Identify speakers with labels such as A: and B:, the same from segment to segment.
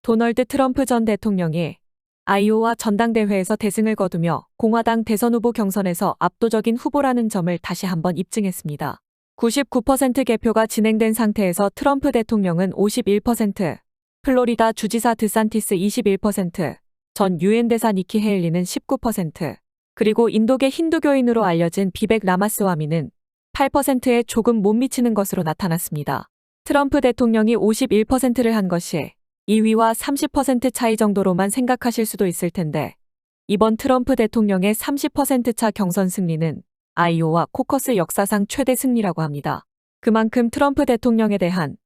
A: 도널드 트럼프 전 대통령이 아이오와 전당대회에서 대승을 거두며 공화당 대선 후보 경선에서 압도적인 후보라는 점을 다시 한번 입증했습니다. 99% 개표가 진행된 상태에서 트럼프 대통령은 51%, 플로리다 주지사 드산티스 21%, 전 유엔 대사 니키 헤일리는 19%, 그리고 인도계 힌두교인으로 알려진 비벡 라마스와미는 8%에 조금 못 미치는 것으로 나타났습니다. 트럼프 대통령이 51%를 한 것이 2위와 30% 차이 정도로만 생각하실 수도 있을 텐데 이번 트럼프 대통령의 30%차 경선 승리는 아이오와 코커스 역사상 최대 승리라고 합니다. 그만큼 트럼프 대통령에 대한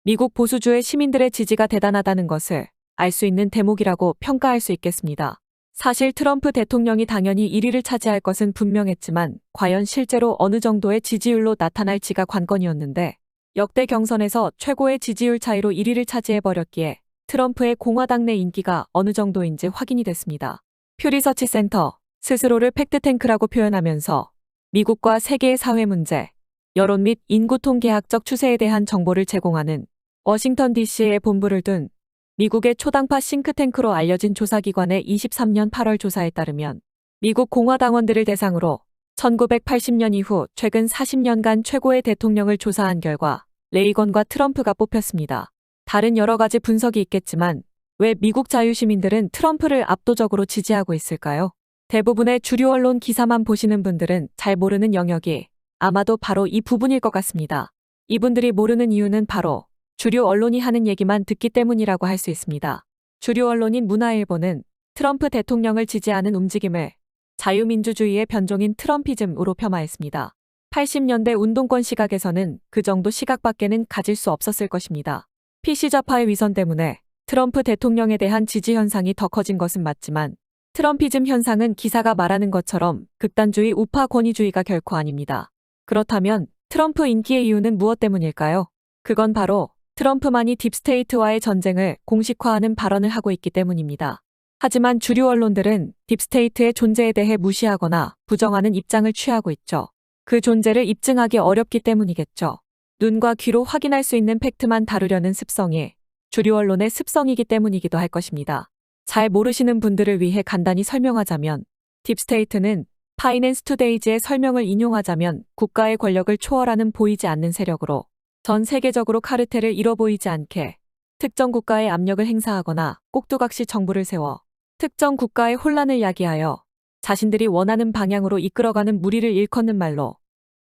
A: 미국 보수주의 시민들의 지지가 대단하다는 것을 알 수 있는 대목이라고 평가할 수 있겠습니다. 사실 트럼프 대통령이 당연히 1위를 차지할 것은 분명했지만 과연 실제로 어느 정도의 지지율로 나타날지가 관건이었는데 역대 경선에서 최고의 지지율 차이로 1위를 차지해버렸기에 트럼프의 공화당 내 인기가 어느 정도인지 확인이 됐습니다. 퓨리서치 센터, 스스로를 팩트탱크라고 표현하면서 미국과 세계의 사회 문제, 여론 및 인구 통계학적 추세에 대한 정보를 제공하는 워싱턴 DC에 본부를 둔 미국의 초당파 싱크탱크로 알려진 조사기관의 23년 8월 조사에 따르면 미국 공화당원들을 대상으로 1980년 이후 최근 40년간 최고의 대통령을 조사한 결과 레이건과 트럼프가 뽑혔습니다. 다른 여러 가지 분석이 있겠지만 왜 미국 자유시민들은 트럼프를 압도적으로 지지하고 있을까요? 대부분의 주류 언론 기사만 보시는 분들은 잘 모르는 영역이 아마도 바로 이 부분일 것 같습니다. 이분들이 모르는 이유는 바로 주류 언론이 하는 얘기만 듣기 때문이라고 할 수 있습니다. 주류 언론인 문화일보는 트럼프 대통령을 지지하는 움직임을 자유민주주의의 변종인 트럼피즘으로 폄하했습니다. 80년대 운동권 시각에서는 그 정도 시각밖에는 가질 수 없었을 것입니다. PC좌파의 위선 때문에 트럼프 대통령에 대한 지지 현상이 더 커진 것은 맞지만 트럼피즘 현상은 기사가 말하는 것처럼 극단주의 우파 권위주의가 결코 아닙니다. 그렇다면 트럼프 인기의 이유는 무엇 때문일까요? 그건 바로 트럼프만이 딥스테이트와의 전쟁을 공식화하는 발언을 하고 있기 때문입니다. 하지만 주류 언론들은 딥스테이트의 존재에 대해 무시하거나 부정하는 입장을 취하고 있죠. 그 존재를 입증하기 어렵기 때문이겠죠. 눈과 귀로 확인할 수 있는 팩트만 다루려는 습성이 주류 언론의 습성이기 때문이기도 할 것입니다. 잘 모르시는 분들을 위해 간단히 설명하자면 딥스테이트는 파이낸스 투데이즈의 설명을 인용하자면 국가의 권력을 초월하는 보이지 않는 세력으로 전 세계적으로 카르텔을 이뤄 보이지 않게 특정 국가에 압력을 행사하거나 꼭두각시 정부를 세워 특정 국가의 혼란을 야기하여 자신들이 원하는 방향으로 이끌어가는 무리를 일컫는 말로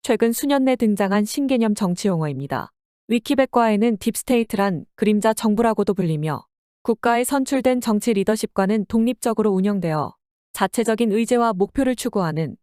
A: 최근 수년 내 등장한 신개념 정치 용어입니다. 위키백과에는 딥스테이트란 그림자 정부라고도 불리며 국가에 선출된 정치 리더십과는 독립적으로 운영되어 자체적인 의제와 목표를 추구하는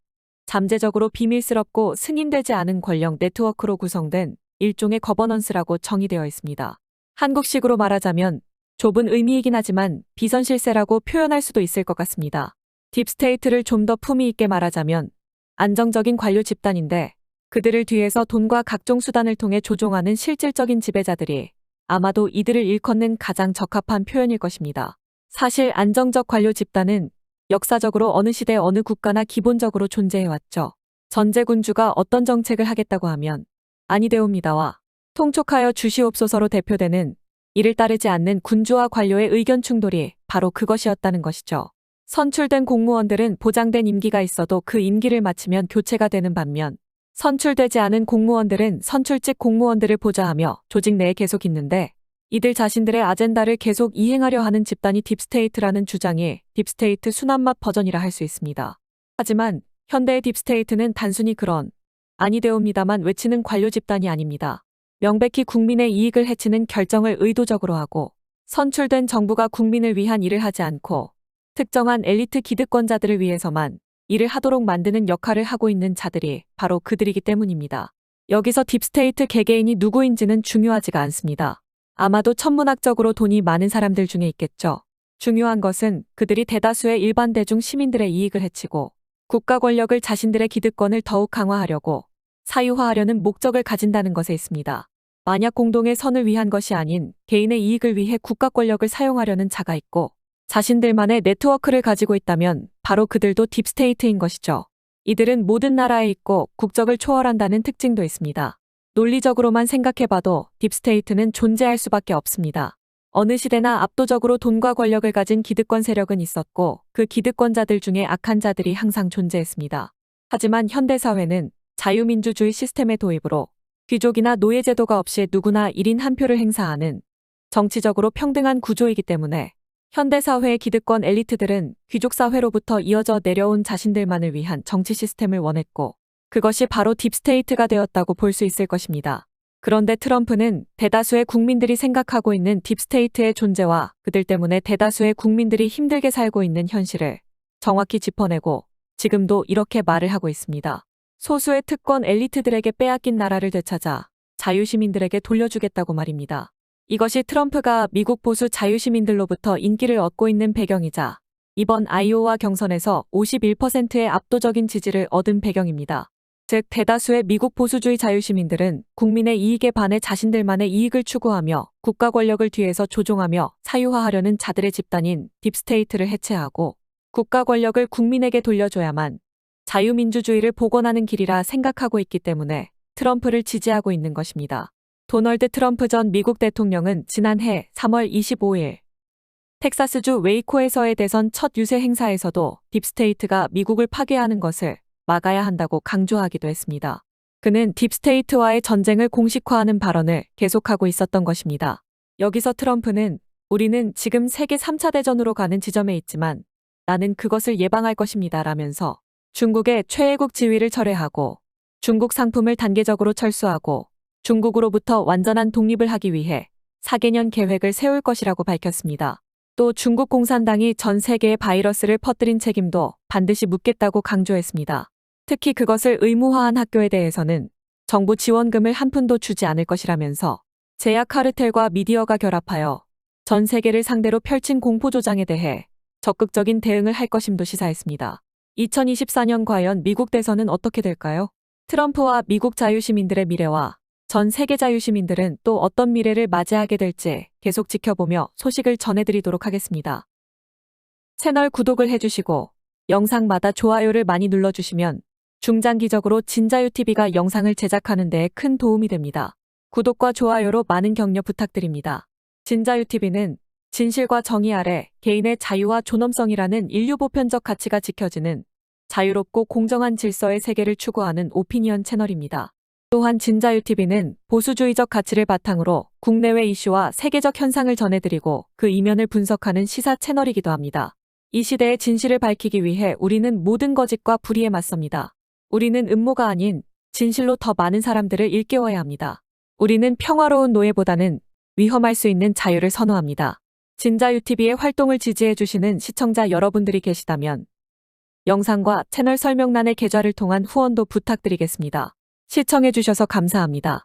A: 잠재적으로 비밀스럽고 승인되지 않은 권력 네트워크로 구성된 일종의 거버넌스라고 정의되어 있습니다. 한국식으로 말하자면 좁은 의미이긴 하지만 비선실세라고 표현할 수도 있을 것 같습니다. 딥스테이트를 좀 더 품위 있게 말하자면 안정적인 관료 집단인데 그들을 뒤에서 돈과 각종 수단을 통해 조종하는 실질적인 지배자들이 아마도 이들을 일컫는 가장 적합한 표현일 것입니다. 사실 안정적 관료 집단은 역사적으로 어느 시대 어느 국가나 기본적으로 존재해왔죠. 전제군주가 어떤 정책을 하겠다고 하면 아니되옵니다와 통촉하여 주시옵소서로 대표되는 이를 따르지 않는 군주와 관료의 의견 충돌이 바로 그것이었다는 것이죠. 선출된 공무원들은 보장된 임기가 있어도 그 임기를 마치면 교체가 되는 반면 선출되지 않은 공무원들은 선출직 공무원들을 보좌하며 조직 내에 계속 있는데 이들 자신들의 아젠다를 계속 이행하려 하는 집단이 딥스테이트라는 주장이 딥스테이트 순한맛 버전이라 할 수 있습니다. 하지만 현대의 딥스테이트는 단순히 그런 아니되옵니다만 외치는 관료 집단이 아닙니다. 명백히 국민의 이익을 해치는 결정을 의도적으로 하고 선출된 정부가 국민을 위한 일을 하지 않고 특정한 엘리트 기득권자들을 위해서만 일을 하도록 만드는 역할을 하고 있는 자들이 바로 그들이기 때문입니다. 여기서 딥스테이트 개개인이 누구인지는 중요하지가 않습니다. 아마도 천문학적으로 돈이 많은 사람들 중에 있겠죠. 중요한 것은 그들이 대다수의 일반 대중 시민들의 이익을 해치고 국가 권력을 자신들의 기득권을 더욱 강화하려고 사유화하려는 목적을 가진다는 것에 있습니다. 만약 공동의 선을 위한 것이 아닌 개인의 이익을 위해 국가 권력을 사용하려는 자가 있고 자신들만의 네트워크를 가지고 있다면 바로 그들도 딥스테이트인 것이죠. 이들은 모든 나라에 있고 국적을 초월한다는 특징도 있습니다. 논리적으로만 생각해봐도 딥스테이트는 존재할 수밖에 없습니다. 어느 시대나 압도적으로 돈과 권력을 가진 기득권 세력은 있었고 그 기득권자들 중에 악한 자들이 항상 존재했습니다. 하지만 현대사회는 자유민주주의 시스템의 도입으로 귀족이나 노예제도가 없이 누구나 1인 1표를 행사하는 정치적으로 평등한 구조이기 때문에 현대사회의 기득권 엘리트들은 귀족사회로부터 이어져 내려온 자신들만을 위한 정치 시스템을 원했고 그것이 바로 딥스테이트가 되었다고 볼 수 있을 것입니다. 그런데 트럼프는 대다수의 국민들이 생각하고 있는 딥스테이트의 존재와 그들 때문에 대다수의 국민들이 힘들게 살고 있는 현실을 정확히 짚어내고 지금도 이렇게 말을 하고 있습니다. 소수의 특권 엘리트들에게 빼앗긴 나라를 되찾아 자유시민들에게 돌려주겠다고 말입니다. 이것이 트럼프가 미국 보수 자유시민들로부터 인기를 얻고 있는 배경이자 이번 아이오와 경선에서 51%의 압도적인 지지를 얻은 배경입니다. 즉 대다수의 미국 보수주의 자유시민들은 국민의 이익에 반해 자신들만의 이익을 추구하며 국가 권력을 뒤에서 조종하며 사유화하려는 자들의 집단인 딥스테이트를 해체하고 국가 권력을 국민에게 돌려줘야만 자유민주주의를 복원하는 길이라 생각하고 있기 때문에 트럼프를 지지하고 있는 것입니다. 도널드 트럼프 전 미국 대통령은 지난해 3월 25일 텍사스주 웨이코에서의 대선 첫 유세 행사에서도 딥스테이트가 미국을 파괴하는 것을 막아야 한다고 강조하기도 했습니다. 그는 딥스테이트와의 전쟁을 공식화하는 발언을 계속하고 있었던 것입니다. 여기서 트럼프는 우리는 지금 세계 3차 대전으로 가는 지점에 있지만 나는 그것을 예방할 것입니다 라면서 중국의 최애국 지위를 철회하고 중국 상품을 단계적으로 철수하고 중국으로부터 완전한 독립을 하기 위해 4개년 계획을 세울 것이라고 밝혔습니다. 또 중국 공산당이 전 세계에 바이러스를 퍼뜨린 책임도 반드시 묻겠다고 강조했습니다. 특히 그것을 의무화한 학교에 대해서는 정부 지원금을 한 푼도 주지 않을 것이라면서 제약 카르텔과 미디어가 결합하여 전 세계를 상대로 펼친 공포조장에 대해 적극적인 대응을 할 것임도 시사했습니다. 2024년 과연 미국 대선은 어떻게 될까요? 트럼프와 미국 자유시민들의 미래와 전 세계 자유시민들은 또 어떤 미래를 맞이하게 될지 계속 지켜보며 소식을 전해드리도록 하겠습니다. 채널 구독을 해주시고 영상마다 좋아요를 많이 눌러주시면 중장기적으로 진자유TV가 영상을 제작하는 데에 큰 도움이 됩니다. 구독과 좋아요로 많은 격려 부탁드립니다. 진자유TV는 진실과 정의 아래 개인의 자유와 존엄성이라는 인류 보편적 가치가 지켜지는 자유롭고 공정한 질서의 세계를 추구하는 오피니언 채널입니다. 또한 진자유TV는 보수주의적 가치를 바탕으로 국내외 이슈와 세계적 현상을 전해드리고 그 이면을 분석하는 시사 채널이기도 합니다. 이 시대의 진실을 밝히기 위해 우리는 모든 거짓과 불의에 맞섭니다. 우리는 음모가 아닌 진실로 더 많은 사람들을 일깨워야 합니다. 우리는 평화로운 노예보다는 위험할 수 있는 자유를 선호합니다. 진자유TV의 활동을 지지해주시는 시청자 여러분들이 계시다면 영상과 채널 설명란의 계좌를 통한 후원도 부탁드리겠습니다. 시청해주셔서 감사합니다.